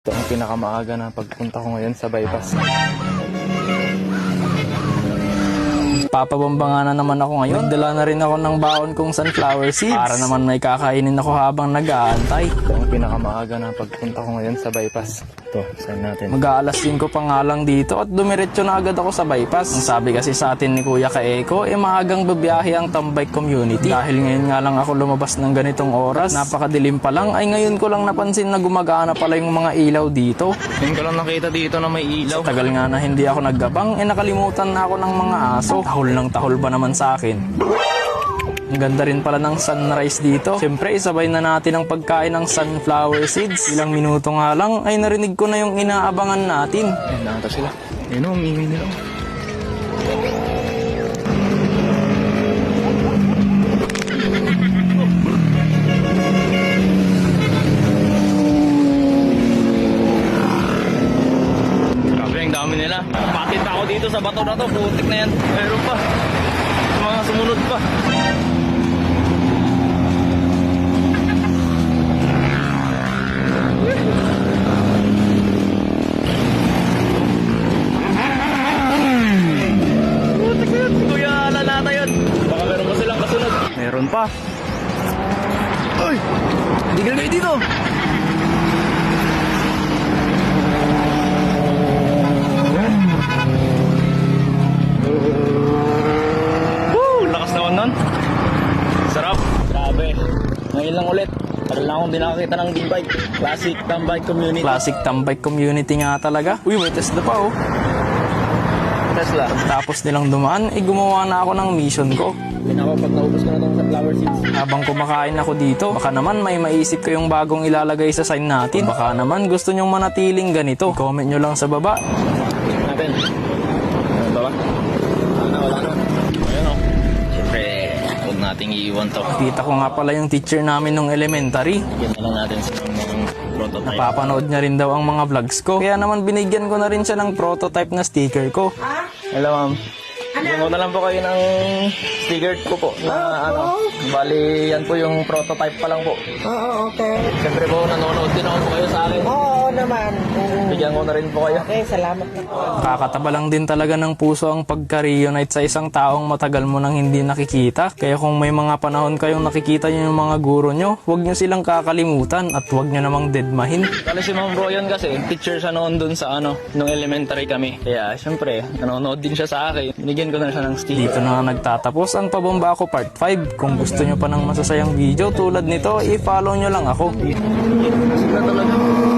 Ito ang pinakamaaga na pagpunta ko ngayon sa bypass. Papabamba nga na naman ako ngayon. Dala na rin ako ng baon kong sunflower seeds para naman may kakainin ako habang nag-aantay. Ito ang pinakamaaga na pagpunta ko ngayon sa bypass. Ito, sign natin. Mag-aalas 5 pa nga lang dito at dumiretso na agad ako sa bypass. Ang sabi kasi sa atin ni Kuya Kaeko, maagang babiyahe ang Tambay Community. Dahil ngayon nga lang ako lumabas ng ganitong oras, napakadilim pa lang, ay ngayon ko lang napansin na gumagana pala yung mga ilaw dito. Ngayon ko lang nakita dito na may ilaw. Sa tagal nga na hindi ako naggabang, nakalimutan na ako ng mga aso. Tahol ng tahol ba naman sa akin? Ang ganda rin pala ng sunrise dito. Siyempre, isabay na natin ang pagkain ng sunflower seeds. Ilang minuto nga lang ay narinig ko na yung inaabangan natin. Ayan, nakata sila. Ayan o, ang ingay nila. Grabe, ang dami nila. Patit ako dito sa bato na to. Putik na yan. Meron pa. Mga sumunod pa. Meron pa. Uy! Tigil kayo dito! Woo! Lakas naman nun. Sarap. Grabe. Ngayon lang ulit. Tagal na akong dinakakita ng D-Bike. Classic Tambay Community. Classic Tambay Community nga talaga. Uy, may Tesla pa oh. Tesla. Tapos nilang dumaan, gumawa na ako ng mission ko. Pag naubos ko na itong sunflower seeds. Habang kumakain ako dito, baka naman may maisip kayong bagong ilalagay sa sign natin. Baka naman gusto nyong manatiling ganito. Comment nyo lang sa baba. Natin. Baba? Wala na. Ayan o. Siyempre, huwag nating iiwan to. Kita ko nga pala yung teacher namin nung elementary. Bigyan na lang natin sa prototype. Napapanood niya rin daw ang mga vlogs ko. Kaya naman binigyan ko na rin siya ng prototype na sticker ko. Hello ma'am. Bigyan ko na lang po kayo ng sticker ko po. Na bali yan po yung prototype pa lang po. Oo, okay. Siyempre po nanonood din ako po kayo sa akin. Oo naman. Bigyan ko na rin po kayo. Okay, salamat na po. Kakataba lang din talaga ng puso ang pagka-reunite sa isang taong matagal mo nang hindi nakikita. Kaya kung may mga panahon kayong nakikita nyo yung mga guro nyo, huwag nyo silang kakalimutan at huwag nyo namang dedmahin. Kali si Ma'am Royan kasi, teacher siya noon dun sa nung elementary kami. Kaya syempre, nanonood din siya sa akin. Binigyan ko na siya ng sticker. Dito na nagtatapos ang Pabomba Ako Part 5. Kung gusto nyo pa ng masasayang video tulad nito, i-follow nyo lang ako. Sila talaga.